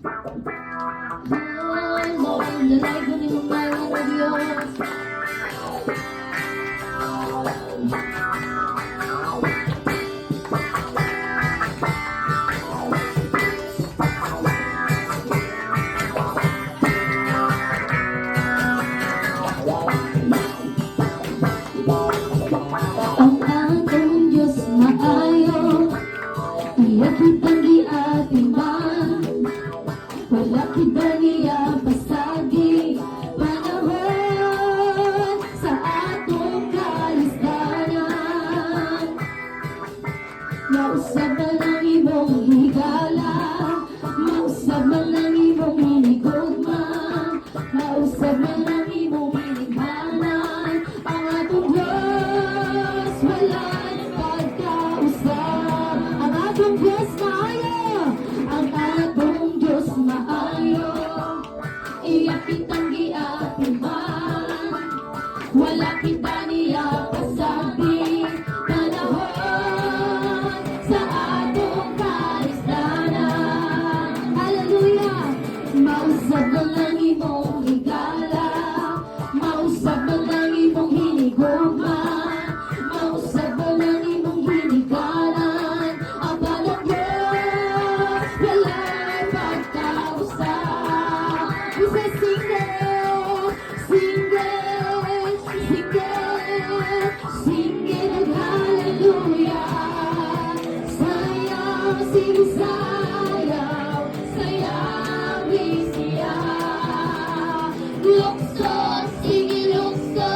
Lord, lalay ko ni umayon na Diyos. Ang atong Diyos maayo, iya kitang giatiman, wala kita niya pasagi, panahon sa atong kalisdanan. Mausap man ang imong higala, mausap man ang imong hinigugma, mausap man ang imong hinigmanan. Ang atong Diyos wala'y pagkausap. Ang atong Diyos maayo, ang atong Diyos maayo, iyak kitang giatiman, wala kita niya pasabi, panahon sa atong kalisdanan. Hallelujah! Mausap man ang imong higala, mausap man ang imong hinigugma, mausap man ang imong hinigalan. Ang balang Diyos wala'y pagkausap. We say sing it, sing it, sing it, sing it and hallelujah. Sayaw, sing sayaw, sayawin siya. Lukso, sige lukso,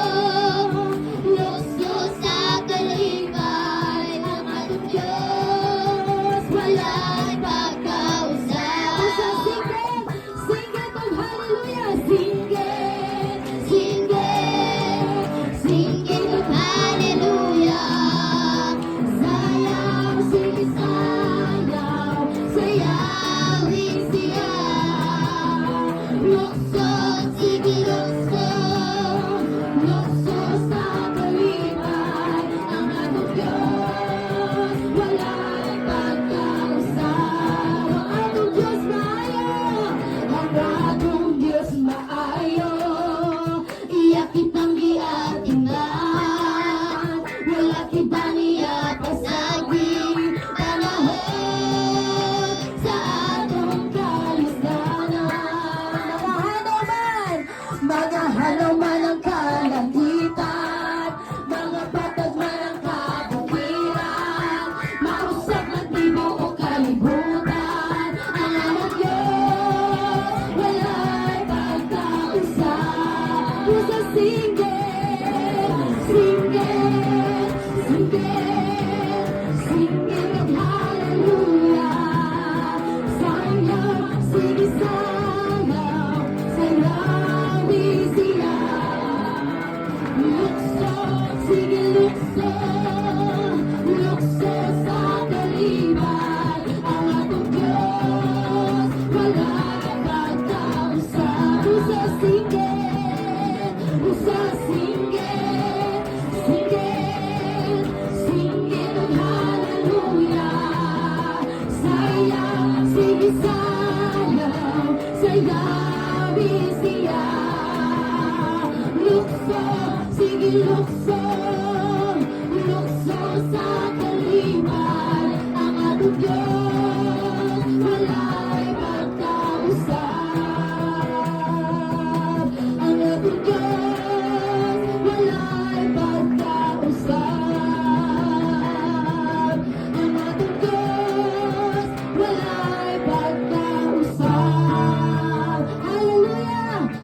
lukso sa kalibay. Ang atong Diyos wala'y pagkausap. Usa, sing it and hallelujah. Sing it, sing it, sing it and hallelujah. Sayaw, sige sayaw, sayawin siya. Lukso, sige lukso, lukso sa kalibay. Ang atong Diyos wala'y pagkausap. Ang atong Diyos maayo, ang atong Diyos maayo, iyak kitang giatiman, wala kita niya pasagi, panahon sa atong kalisdanan. Magahanaw man ang kalangitan, mga patag man ang kabukiran, mausap man tibuok kalibutan. Ang amang Diyos wala'y pagkausap. Pusa sing it, sing it, sing it, sing it and hallelujah. Sayaw, sige sayaw, sayawin siya. Lukso, sige lukso, lukso sa kalibay. Ang atong Diyos wala'y pagkausap. Usa sing it, usa sing it, sing it, sing it and hallelujah. Sayaw, sige sayaw, sayawin siya. Lukso, sige lukso,